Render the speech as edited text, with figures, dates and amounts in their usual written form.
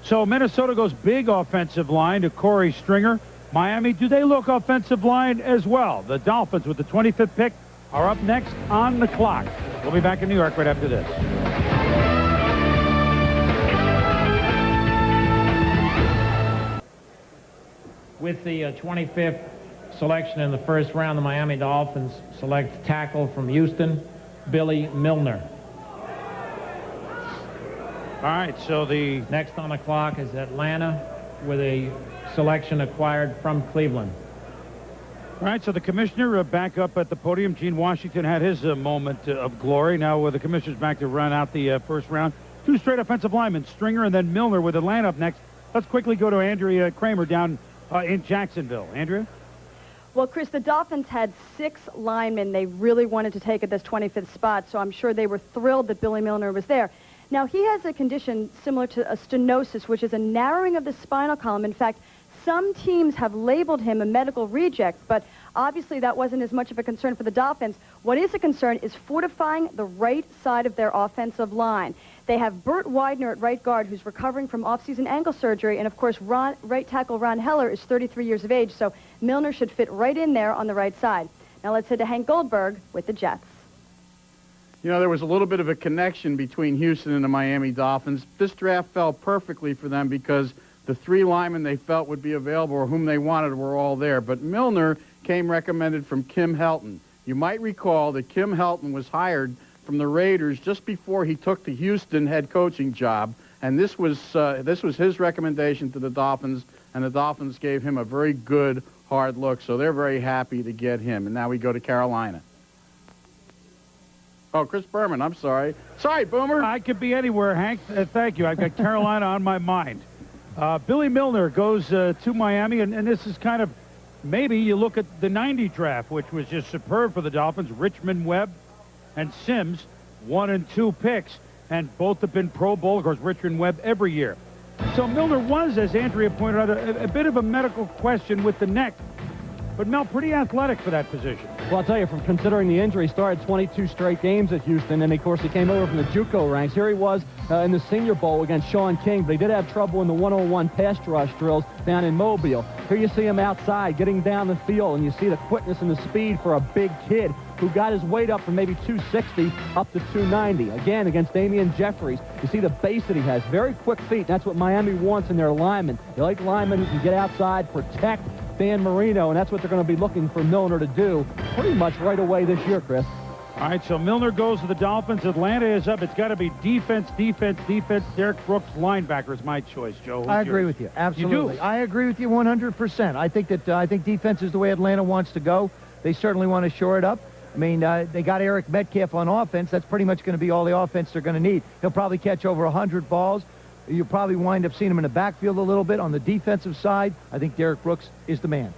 So Minnesota goes big offensive line to Corey Stringer. Miami, do they look offensive line as well? The Dolphins with the 25th pick are up next on the clock. We'll be back in New York right after this. With the 25th selection in the first round, the Miami Dolphins select tackle from Houston, Billy Milner. All right, so the next on the clock is Atlanta with a selection acquired from Cleveland. All right, so the commissioner back up at the podium. Gene Washington had his moment of glory. Now the commissioner's back to run out the first round. Two straight offensive linemen, Stringer and then Milner with Atlanta up next. Let's quickly go to Andrea Kramer down in Jacksonville. Andrea? Well, Chris, the Dolphins had 6 linemen they really wanted to take at this 25th spot, so I'm sure they were thrilled that Billy Milner was there. Now, he has a condition similar to a stenosis, which is a narrowing of the spinal column. In fact, some teams have labeled him a medical reject, but obviously that wasn't as much of a concern for the Dolphins. What is a concern is fortifying the right side of their offensive line. They have Burt Widener at right guard, who's recovering from off-season ankle surgery, and of course, right tackle Ron Heller is 33 years of age, so Milner should fit right in there on the right side. Now let's head to Hank Goldberg with the Jets. You know, there was a little bit of a connection between Houston and the Miami Dolphins. This draft fell perfectly for them because the 3 linemen they felt would be available or whom they wanted were all there. But Milner came recommended from Kim Helton. You might recall that Kim Helton was hired from the Raiders just before he took the Houston head coaching job. And this was his recommendation to the Dolphins, and the Dolphins gave him a very good, hard look. So they're very happy to get him. And now we go to Carolina. Oh, Chris Berman, I'm sorry. Sorry, Boomer. I could be anywhere, Hank. Thank you. I've got Carolina on my mind. Billy Milner goes to Miami, and this is kind of, maybe you look at the 90 draft, which was just superb for the Dolphins. Richmond, Webb, and Sims, 1 and 2 picks, and both have been Pro Bowl. Of course, Richmond, Webb every year. So Milner was, as Andrea pointed out, a bit of a medical question with the neck. But Mel, pretty athletic for that position. Well, I'll tell you, from considering the injury, he started 22 straight games at Houston, and of course he came over from the JUCO ranks. Here he was in the Senior Bowl against Sean King, but he did have trouble in the one-on-one pass rush drills down in Mobile. Here you see him outside, getting down the field, and you see the quickness and the speed for a big kid who got his weight up from maybe 260 up to 290. Again, against Damian Jeffries, you see the base that he has. Very quick feet. That's what Miami wants in their linemen. They like linemen who can get outside, protect Dan Marino, and that's what they're going to be looking for Milner to do pretty much right away this year, Chris. All right, so Milner goes to the Dolphins. Atlanta is up. It's got to be defense, defense, defense. Derek Brooks, linebacker is my choice, Joe. I agree with you. Absolutely. You do? I agree with you 100%. I think defense is the way Atlanta wants to go. They certainly want to shore it up. I mean, they got Eric Metcalf on offense. That's pretty much going to be all the offense they're going to need. He'll probably catch over 100 balls. You'll probably wind up seeing him in the backfield a little bit. On the defensive side, I think Derek Brooks is the man.